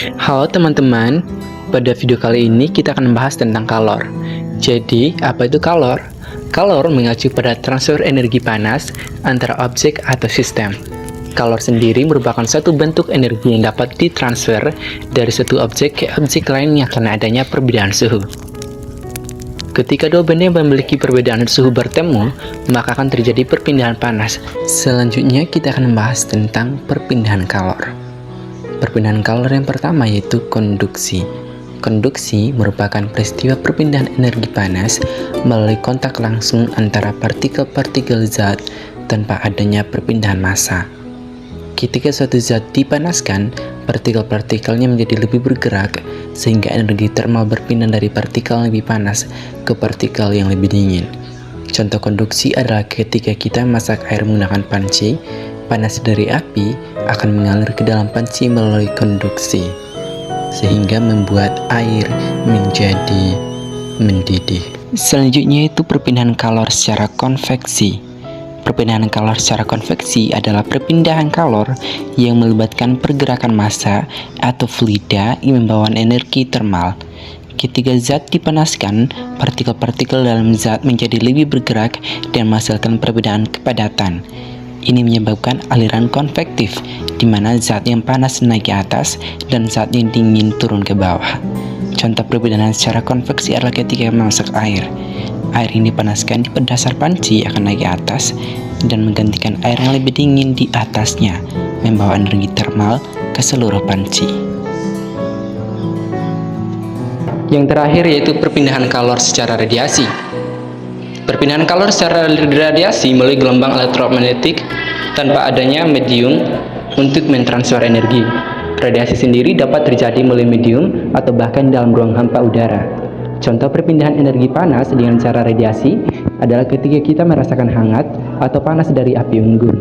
Halo teman-teman, pada video kali ini kita akan membahas tentang kalor. Jadi, apa itu kalor? Kalor mengacu pada transfer energi panas antara objek atau sistem. Kalor sendiri merupakan satu bentuk energi yang dapat ditransfer dari satu objek ke objek lainnya karena adanya perbedaan suhu. Ketika dua benda yang memiliki perbedaan suhu bertemu, maka akan terjadi perpindahan panas. Selanjutnya kita akan membahas tentang perpindahan kalor. Perpindahan kalor yang pertama yaitu konduksi. Konduksi merupakan peristiwa perpindahan energi panas melalui kontak langsung antara partikel-partikel zat tanpa adanya perpindahan massa. Ketika suatu zat dipanaskan, partikel-partikelnya menjadi lebih bergerak sehingga energi termal berpindah dari partikel yang lebih panas ke partikel yang lebih dingin. Contoh konduksi adalah ketika kita masak air menggunakan panci, panas dari api akan mengalir ke dalam panci melalui konduksi, sehingga membuat air menjadi mendidih. Selanjutnya itu perpindahan kalor secara konveksi. Perpindahan kalor secara konveksi adalah perpindahan kalor yang melibatkan pergerakan massa atau fluida yang membawa energi termal. Ketika zat dipanaskan, partikel-partikel dalam zat menjadi lebih bergerak dan menghasilkan perbedaan kepadatan. Ini menyebabkan aliran konvektif, di mana zat yang panas naik ke atas dan zat yang dingin turun ke bawah. Contoh perbedaan secara konveksi adalah ketika memasak air. Air yang dipanaskan di dasar panci akan naik ke atas dan menggantikan air yang lebih dingin di atasnya, membawa energi termal ke seluruh panci. Yang terakhir yaitu perpindahan kalor secara radiasi. Perpindahan kalor secara radiasi melalui gelombang elektromagnetik tanpa adanya medium untuk mentransfer energi. Radiasi sendiri dapat terjadi melalui medium atau bahkan dalam ruang hampa udara. Contoh perpindahan energi panas dengan cara radiasi adalah ketika kita merasakan hangat atau panas dari api unggun.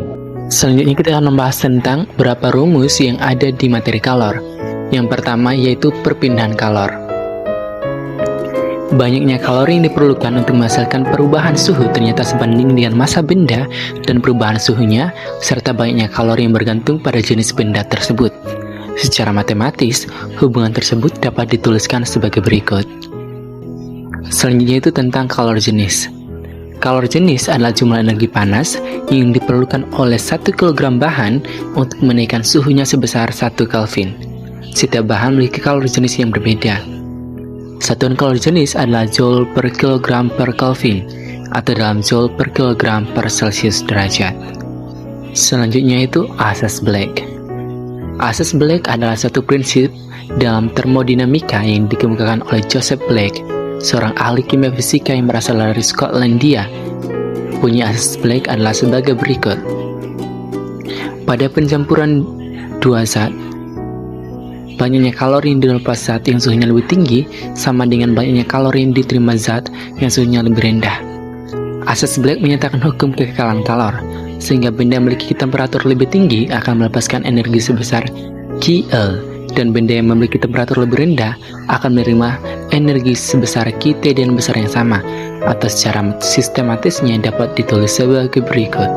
Selanjutnya kita akan membahas tentang beberapa rumus yang ada di materi kalor. Yang pertama yaitu perpindahan kalor. Banyaknya kalori yang diperlukan untuk menghasilkan perubahan suhu ternyata sebanding dengan massa benda dan perubahan suhunya, serta banyaknya kalori yang bergantung pada jenis benda tersebut. Secara matematis, hubungan tersebut dapat dituliskan sebagai berikut. Selanjutnya itu tentang kalor jenis. Kalor jenis adalah jumlah energi panas yang diperlukan oleh 1 kg bahan untuk menaikkan suhunya sebesar 1 Kelvin. Setiap bahan memiliki kalor jenis yang berbeda. Satuan kalor jenis adalah Joule per kilogram per Kelvin atau dalam Joule per kilogram per Celsius derajat. Selanjutnya itu asas Black. Asas Black adalah satu prinsip dalam termodinamika yang dikemukakan oleh Joseph Black, seorang ahli kimia fisika yang berasal dari Skotlandia. Bunyi asas Black adalah sebagai berikut. Pada pencampuran dua zat, banyaknya kalori yang dilepas zat yang suhunya lebih tinggi sama dengan banyaknya kalori yang diterima zat yang suhunya lebih rendah. Asas Black menyatakan hukum kekekalan kalor, sehingga benda yang memiliki temperatur lebih tinggi akan melepaskan energi sebesar Kl, dan benda yang memiliki temperatur lebih rendah akan menerima energi sebesar Kt dengan besar yang sama, atau secara sistematisnya dapat ditulis sebagai berikut.